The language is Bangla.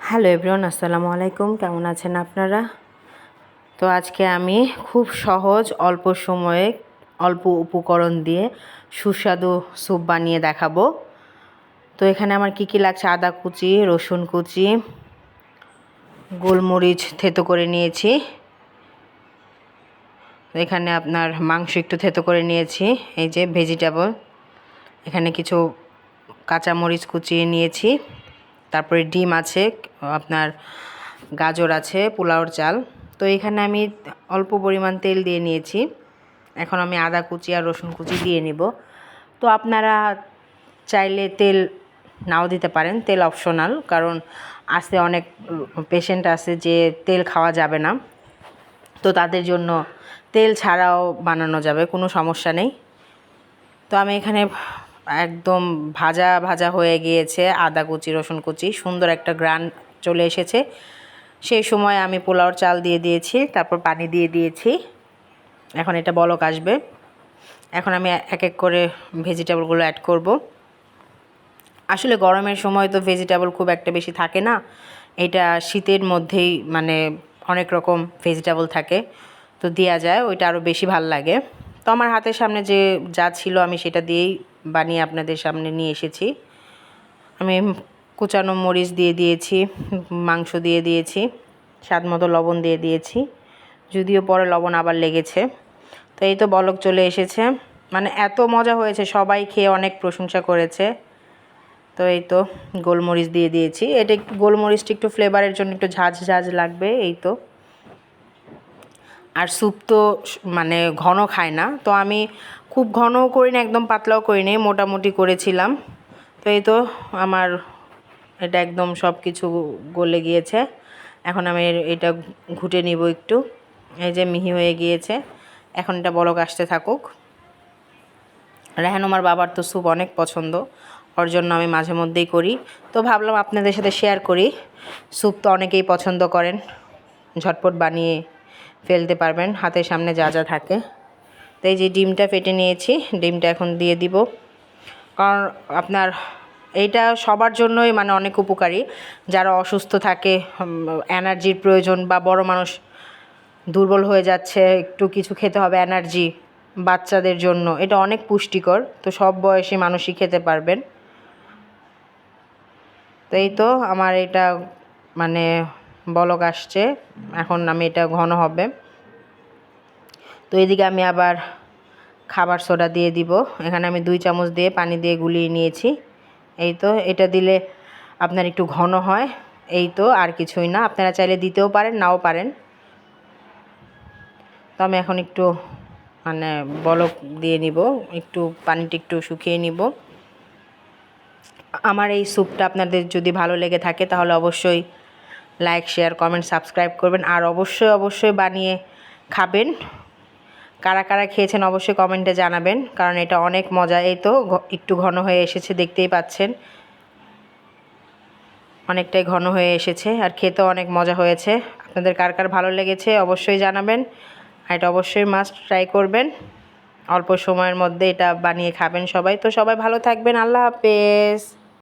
হ্যালো এভরিওয়ান, আসসালামু আলাইকুম। কেমন আছেন আপনারা? তো আজকে আমি খুব সহজ অল্প সময়ে অল্প উপকরণ দিয়ে সুস্বাদু স্যুপ বানিয়ে দেখাবো। তো এখানে আমার কি কি লাগছে: আদা কুচি, রসুন কুচি, গোলমরিচ থেতো করে নিয়েছি, এখানে আপনার মাংস একটু থেতো করে নিয়েছি, এই যে ভেজিটেবল, এখানে কিছু কাঁচামরিচ কুচিয়ে নিয়েছি, তারপরে ডিম আছে, আপনার গাজর আছে, পোলাওর চাল। তো এখানে আমি অল্প পরিমাণ তেল দিয়ে নিয়েছি। এখন আমি আদা কুচি আর রসুন কুচি দিয়ে নিব। তো আপনারা চাইলে তেল নাও দিতে পারেন, তেল অপশনাল, কারণ অনেক পেশেন্ট আছে যে তেল খাওয়া যাবে না, তো তাদের জন্য তেল ছাড়াও বানানো যাবে, কোনো সমস্যা নেই। তো আমি এখানে একদম ভাজা ভাজা হয়ে গিয়েছে আদা কুচি রসুন কুচি, সুন্দর একটা গ্রান চলে এসেছে। সেই সময় আমি পোলাওর চাল দিয়ে দিয়েছি, তারপর পানি দিয়ে দিয়েছি। এখন এটা বলক আসবে। এখন আমি এক এক করে ভেজিটেবলগুলো অ্যাড করব। আসলে গরমের সময় তো ভেজিটেবল খুব একটা বেশি থাকে না, এটা শীতের মধ্যেই মানে অনেক রকম ভেজিটেবল থাকে, তো দেওয়া যায়, ওইটা আরও বেশি ভাল লাগে। তো আমার হাতের সামনে যে যা ছিল আমি সেটা দিয়েই বানিয়ে আপনাদের সামনে নিয়ে এসেছি। আমি কুচানো মরিচ দিয়ে দিয়েছি, মাংস দিয়ে দিয়েছি, স্বাদ মতো লবণ দিয়ে দিয়েছি, যদিও পরে লবণ আবার লেগেছে। তো এই তো বলক চলে এসেছে, মানে এত মজা হয়েছে, সবাই খেয়ে অনেক প্রশংসা করেছে। তো এই তো গোলমরিচ দিয়ে দিয়েছি, এটা গোলমরিচটা একটু ফ্লেভারের জন্য একটু ঝাঁঝ ঝাঁঝ লাগবে, এই তো। আর স্যুপ তো মানে ঘন খায় না, তো আমি খুব ঘনও করি না, একদম পাতলাও করি নি, মোটামুটি করেছিলাম। তো এই তো আমার এটা একদম সব কিছু গলে গিয়েছে। এখন আমি এটা ঘুটে নিব একটু, এই যে মিহি হয়ে গিয়েছে। এখন এটা বলক আসতে থাকুক। আমার বাবার তো স্যুপ অনেক পছন্দ, ওর জন্য আমি মাঝে মধ্যেই করি, তো ভাবলাম আপনাদের সাথে শেয়ার করি। স্যুপ তো অনেকেই পছন্দ করেন, ঝটপট বানিয়ে ফেলতে পারবেন, হাতের সামনে যা যা থাকে। তো এই যে ডিমটা ফেটে নিয়েছি, ডিমটা এখন দিয়ে দিব, কারণ আপনার এইটা সবার জন্যই মানে অনেক উপকারী। যারা অসুস্থ থাকে, এনার্জির প্রয়োজন, বা বড় মানুষ দুর্বল হয়ে যাচ্ছে, একটু কিছু খেতে হবে এনার্জি, বাচ্চাদের জন্য এটা অনেক পুষ্টিকর, তো সব বয়সী মানুষই খেতে পারবেন। তো এই তো আমার এটা মানে বলক আসছে, এখন আমি এটা ঘন হবে। তো এদিকে আমি আবার খাবার সোডা দিয়ে দিব, এখানে আমি 2 চামচ দিয়ে পানি দিয়ে গুলিয়ে নিয়েছি। এই তো এটা দিলে আপনার একটু ঘন হয়, এই তো, আর কিছুই না। আপনারা চাইলে দিতেও পারেন, নাও পারেন। তো আমি এখন একটু মানে বলক দিয়ে নিব, একটু পানিটা একটু শুকিয়ে নিব। আমার এই স্যুপটা আপনাদের যদি ভালো লেগে থাকে তাহলে অবশ্যই লাইক শেয়ার কমেন্ট সাবস্ক্রাইব করবেন, আর অবশ্যই অবশ্যই বানিয়ে খাবেন। কারা কারা খেয়েছেন অবশ্যই কমেন্টে জানাবেন, কারণ এটা অনেক মজা। এই তো একটু ঘন হয়ে এসেছে, দেখতেই পাচ্ছেন অনেকটাই ঘন হয়ে এসেছে, আর খেতেও অনেক মজা হয়েছে। আপনাদের কার কার ভালো লেগেছে অবশ্যই জানাবেন, আর এটা অবশ্যই মাস্ট ট্রাই করবেন। অল্প সময়ের মধ্যে এটা বানিয়ে খাবেন সবাই। তো সবাই ভালো থাকবেন, আল্লাহ হাফেজ।